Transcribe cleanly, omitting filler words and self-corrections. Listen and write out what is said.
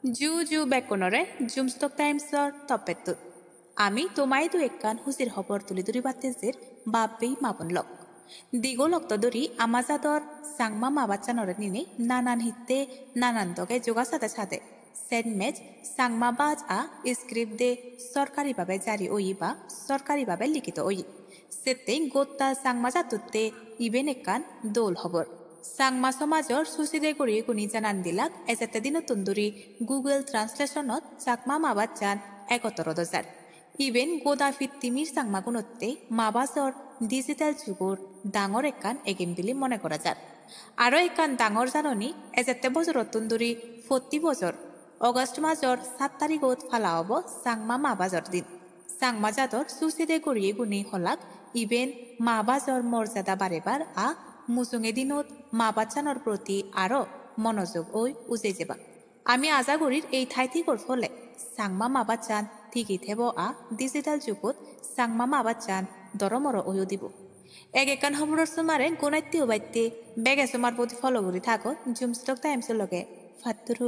জু বেকনরে জুমস্টক টাইমসর তপেতুত আমি তোমাই দু একখান হুজির খবর তুলি দুরি বাতেজের বাপেই মাপন লক দিগো লক্ত দরি আমাজাদর সাংমা মাবাচ্চানরে নিনে নানান হিত্তে নানান দগে যোগা সাথে সাথে সেনমেজ সাংমা বাজ স্ক্রিপ্ট দে সরকারিভাবে জারি ওই বা সরকারিভাবে লিখিত ওই সেতে গোত্তা সাংমা জাতুতে ইবেন একখান দোল খবর সাংমা সমাজর সুচিদে গড়িয়ে গুণী জানান দিলাক এজাতে দিন তুন্দুরি গুগল ট্রান্সলেশনত চাকমা মাবাদ চান ৭১,০০০ ইবেন গোদা ফিত্তিমির সাংমা গুণত্তে মাবাজর ডিজিটাল যুগর ডাঙর একখান এগেম বিলি মনে করা যার আরও একখান ডাঙর জাননী এজাতে বছরত তুন্দুরি ৪০ বছর অগস্ট মাসর ৭ তারিখত ফালা হব সাংমা মাবাজর দিন সাংমা জাতর সুচিদে গড়িয়ে গুণী হলাক ইবেন মাবাজর মর্যাদা বারেবার মুসুঙে দিনত মা বাচ্চানোর প্রতি আরও মনোযোগ ওই উজে যাবা আমি আজাগরির এই ঠাইথিকর ফলে সাংমা মা বাচ্চান ঠিকই থেব ডিজিটাল যুগত সাংমা মা বাচ্চান দরমর ওয়ো দিব একান খবরের সুমারে গোনাইতে বাইতে বেগে সুমার প্রতি ফলো করি থাকো জুমস্টক টাইমসের লগে ফাত্তুরু